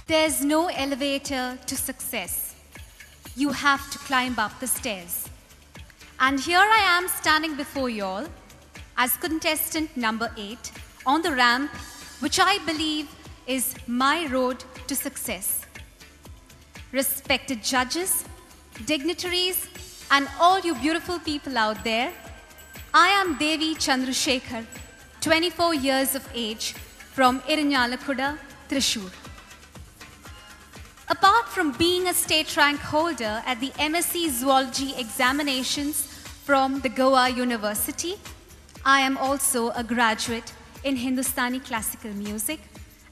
There's no elevator to success. You have to climb up the stairs. And here I am standing before you all as contestant number 8 on the ramp, which I believe is my road to success. Respected judges, dignitaries, and all you beautiful people out there, I am Devi Chandrasekhar, 24 years of age, from Irinyalakuda, Thrissur. Apart from being a state rank holder at the MSc Zoology examinations from the Goa University, I am also a graduate in Hindustani classical music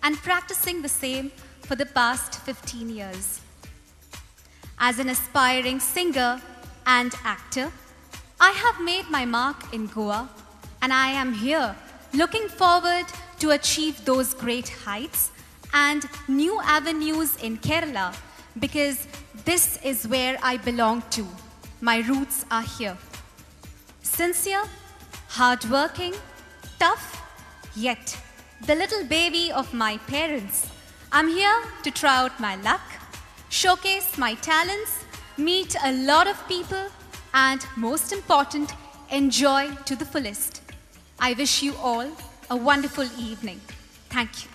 and practicing the same for the past 15 years. As an aspiring singer and actor, I have made my mark in Goa, and I am here looking forward to achieve those great heights and new avenues in Kerala, because this is where I belong to. My roots are here. Sincere, hardworking, tough, yet the little baby of my parents. I'm here to try out my luck, showcase my talents, meet a lot of people, and most important, enjoy to the fullest. I wish you all a wonderful evening. Thank you.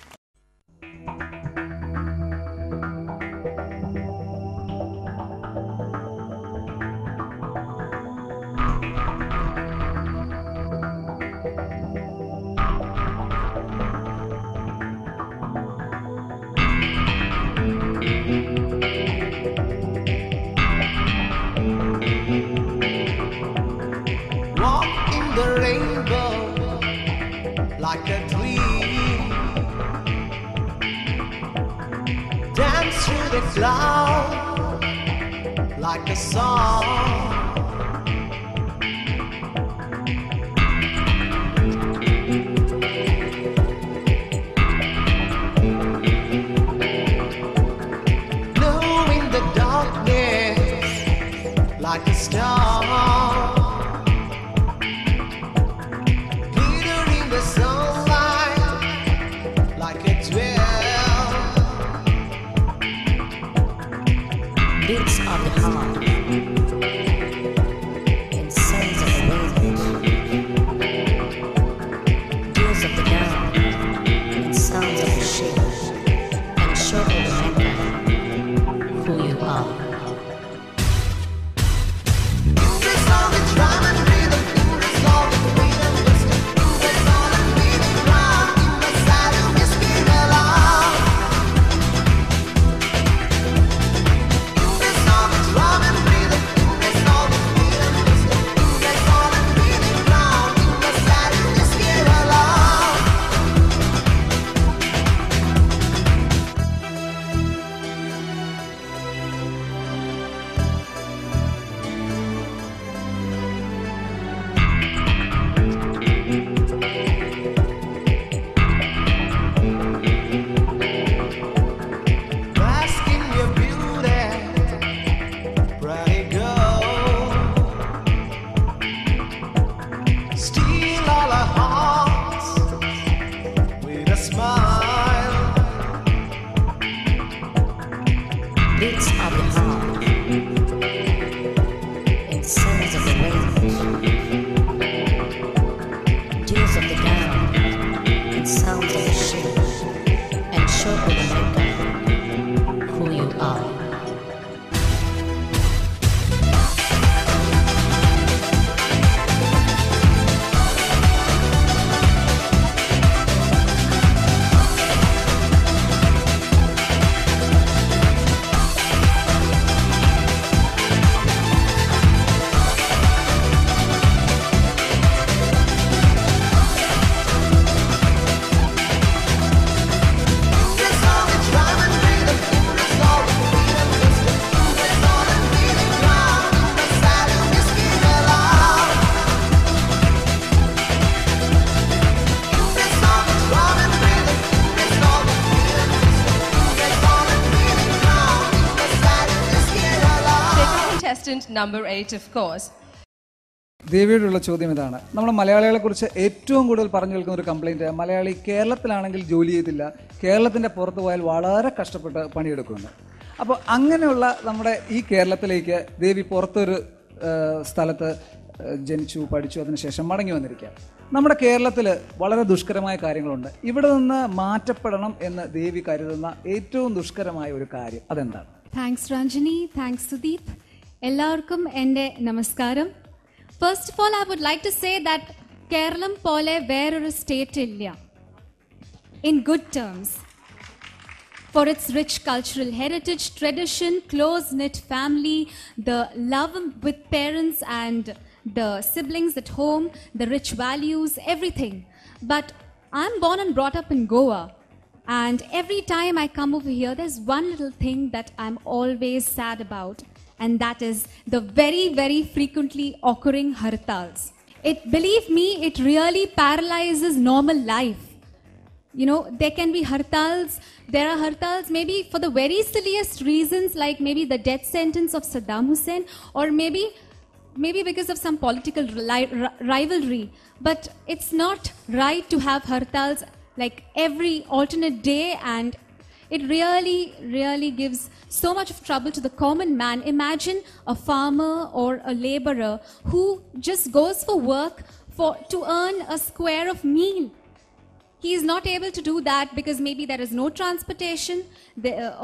Like a dream, dance through the cloud like a song. Knowing the darkness like a star. Beats of the heart and songs of the wind, deals of the ground and sounds of the ship, and show the remember who you are. Beats of the heart and songs of the wind, deals of the ground and sounds of the ship, and show the remember who you are. Contestant number 8, of course. ദേവിയോടുള്ള ചോദ്യം ഇതാണ്. നമ്മുടെ മലയാളികളെക്കുറിച്ച് ഏറ്റവും കൂടുതൽ പറഞ്ഞു കേൾക്കുന്ന ഒരു complaint, Malayali കേരളത്തിലാണെങ്കിൽ ജോലി ചെയ്തില്ല, കേരളത്തിൻ്റെ പുറത്ത് പോയാൽ വളരെ കഷ്ടപ്പെട്ട് പണിയെടുക്കുമെന്ന്. അപ്പോൾ അങ്ങനെയുള്ള നമ്മുടെ ഈ കേരളത്തിലേക്ക് ദേവി പുറത്തൊരു സ്ഥലത്ത് ജനിച്ചു, പഠിച്ചു, അതിനുശേഷം മടങ്ങി വന്നിരിക്കുക. നമ്മുടെ കേരളത്തിൽ വളരെ ദുഷ്കരമായ കാര്യങ്ങളുണ്ട്. ഇവിടെ നിന്ന് മാറ്റപ്പെടണം എന്ന് ദേവി കരുതുന്ന ഏറ്റവും ദുഷ്കരമായ ഒരു കാര്യം അതെന്താണ്? Thanks Ranjini, thanks Sudeep. എല്ലാവർക്കും എൻ്റെ നമസ്കാരം. First of all I would like to say that Keralam പോലെ വേറൊരു സ്റ്റേറ്റ് ഇല്ല in good terms for its rich cultural heritage, tradition, close-knit family, the love with parents and the siblings at home, the rich values, everything. But I'm born and brought up in Goa, and every time I come over here, there's one little thing that I'm always sad about, and that is the very, very frequently occurring hartals. Believe me, it really paralyzes normal life. You know, there can be hartals. There are hartals maybe for the very silliest reasons, like maybe the death sentence of Saddam Hussein, or maybe because of some political rivalry. But it's not right to have hartals like every alternate day, and it really, really gives so much of trouble to the common man. Imagine a farmer or a laborer who just goes for work to earn a square of meal. He is not able to do that because maybe there is no transportation,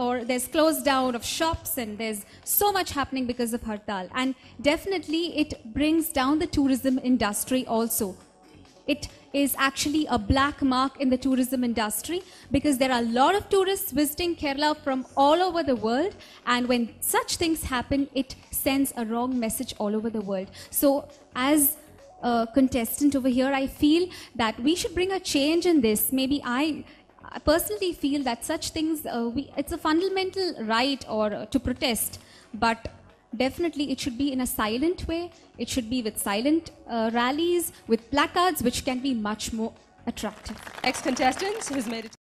or there's closed down of shops, and there's so much happening because of hartal. And definitely it brings down the tourism industry also. It is actually a black mark in the tourism industry because there are a lot of tourists visiting Kerala from all over the world, and when such things happen, it sends a wrong message all over the world. So as contestant over here, I feel that we should bring a change in this. Maybe I personally feel that such things, it's a fundamental right or to protest, but definitely it should be in a silent way. It should be with silent rallies, with placards, which can be much more attractive. Ex-contestants who's made it